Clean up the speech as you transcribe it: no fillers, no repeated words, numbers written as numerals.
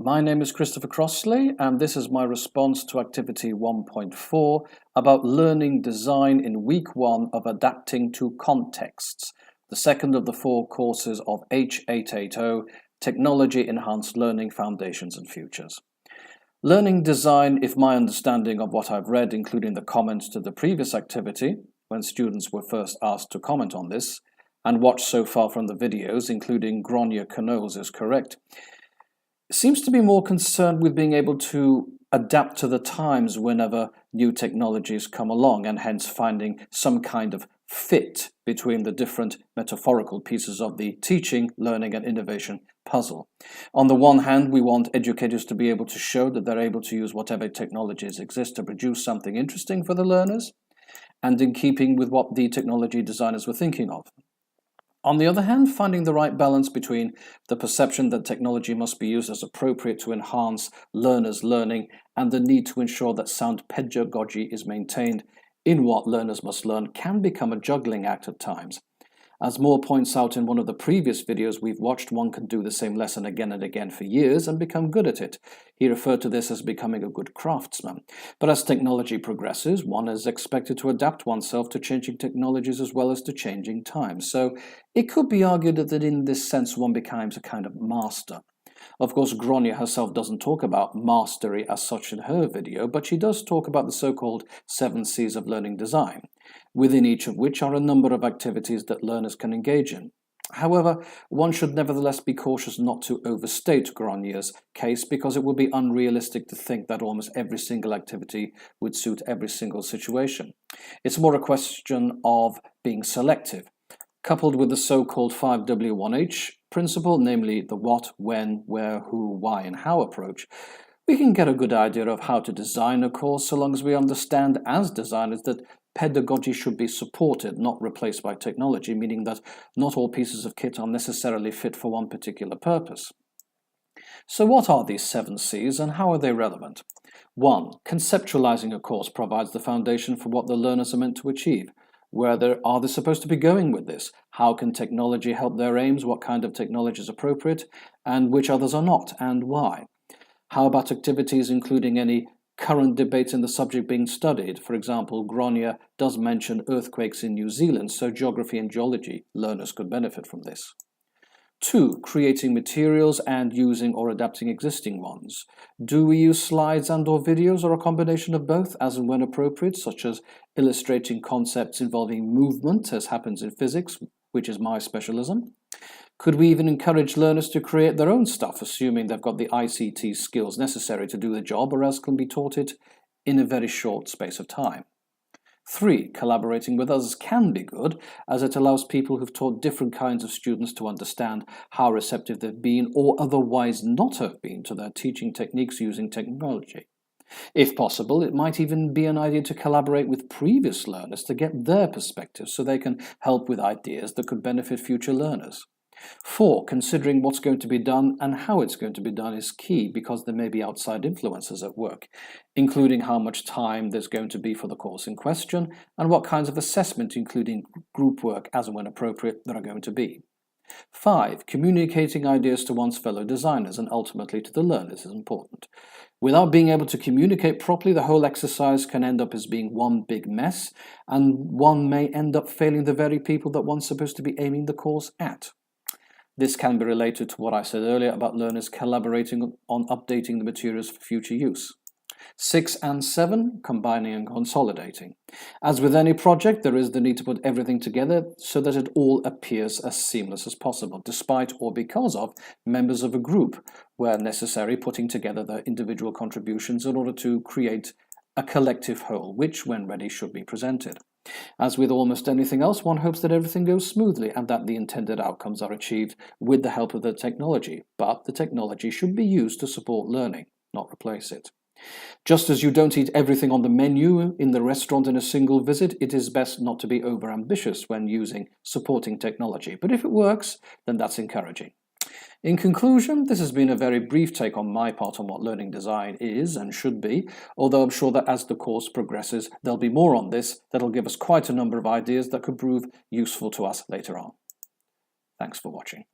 My name is Christopher Crossley, and this is my response to Activity 1.4 about learning design in Week 1 of Adapting to Contexts, the second of the 4 courses of H880, Technology Enhanced Learning Foundations and Futures. Learning design, if my understanding of what I've read, including the comments to the previous activity, when students were first asked to comment on this, and watched so far from the videos, including Gronya Canol's, is correct, seems to be more concerned with being able to adapt to the times whenever new technologies come along, and hence finding some kind of fit between the different metaphorical pieces of the teaching, learning and innovation puzzle. On the one hand, we want educators to be able to show that they're able to use whatever technologies exist to produce something interesting for the learners, and in keeping with what the technology designers were thinking of. On the other hand, finding the right balance between the perception that technology must be used as appropriate to enhance learners' learning and the need to ensure that sound pedagogy is maintained in what learners must learn can become a juggling act at times. As Moore points out in one of the previous videos we've watched, one can do the same lesson again and again for years and become good at it. He referred to this as becoming a good craftsman. But as technology progresses, one is expected to adapt oneself to changing technologies as well as to changing times. So it could be argued that in this sense one becomes a kind of master. Of course, Gronya herself doesn't talk about mastery as such in her video, but she does talk about the so-called 7 C's of learning design, within each of which are a number of activities that learners can engage in. However, one should nevertheless be cautious not to overstate Gronya's case, because it would be unrealistic to think that almost every single activity would suit every single situation. It's more a question of being selective. Coupled with the so-called 5W1H principle, namely the what, when, where, who, why and how approach, we can get a good idea of how to design a course so long as we understand as designers that pedagogy should be supported, not replaced by technology, meaning that not all pieces of kit are necessarily fit for one particular purpose. So what are these 7 C's and how are they relevant? 1. Conceptualizing a course provides the foundation for what the learners are meant to achieve. Where are they supposed to be going with this? How can technology help their aims? What kind of technology is appropriate? And which others are not? And why? How about activities including any current debates in the subject being studied? For example, Gronya does mention earthquakes in New Zealand, so geography and geology learners could benefit from this. 2. Creating materials and using or adapting existing ones. Do we use slides and or videos, or a combination of both as and when appropriate, such as illustrating concepts involving movement, as happens in physics, which is my specialism? Could we even encourage learners to create their own stuff, assuming they've got the ICT skills necessary to do the job, or else can be taught it in a very short space of time? 3. Collaborating with others can be good, as it allows people who've taught different kinds of students to understand how receptive they've been or otherwise not have been to their teaching techniques using technology. If possible, it might even be an idea to collaborate with previous learners to get their perspectives so they can help with ideas that could benefit future learners. 4. Considering what's going to be done and how it's going to be done is key, because there may be outside influences at work, including how much time there's going to be for the course in question and what kinds of assessment, including group work as and when appropriate, there are going to be. 5. Communicating ideas to one's fellow designers and ultimately to the learners is important. Without being able to communicate properly, the whole exercise can end up as being one big mess, and one may end up failing the very people that one's supposed to be aiming the course at. This can be related to what I said earlier about learners collaborating on updating the materials for future use. 6 and 7, combining and consolidating. As with any project, there is the need to put everything together so that it all appears as seamless as possible, despite or because of members of a group, where necessary, putting together their individual contributions in order to create a collective whole, which, when ready, should be presented. As with almost anything else, one hopes that everything goes smoothly and that the intended outcomes are achieved with the help of the technology, but the technology should be used to support learning, not replace it. Just as you don't eat everything on the menu in the restaurant in a single visit, it is best not to be overambitious when using supporting technology, but if it works, then that's encouraging. In conclusion, this has been a very brief take on my part on what learning design is and should be, although I'm sure that as the course progresses, there'll be more on this that'll give us quite a number of ideas that could prove useful to us later on. Thanks for watching.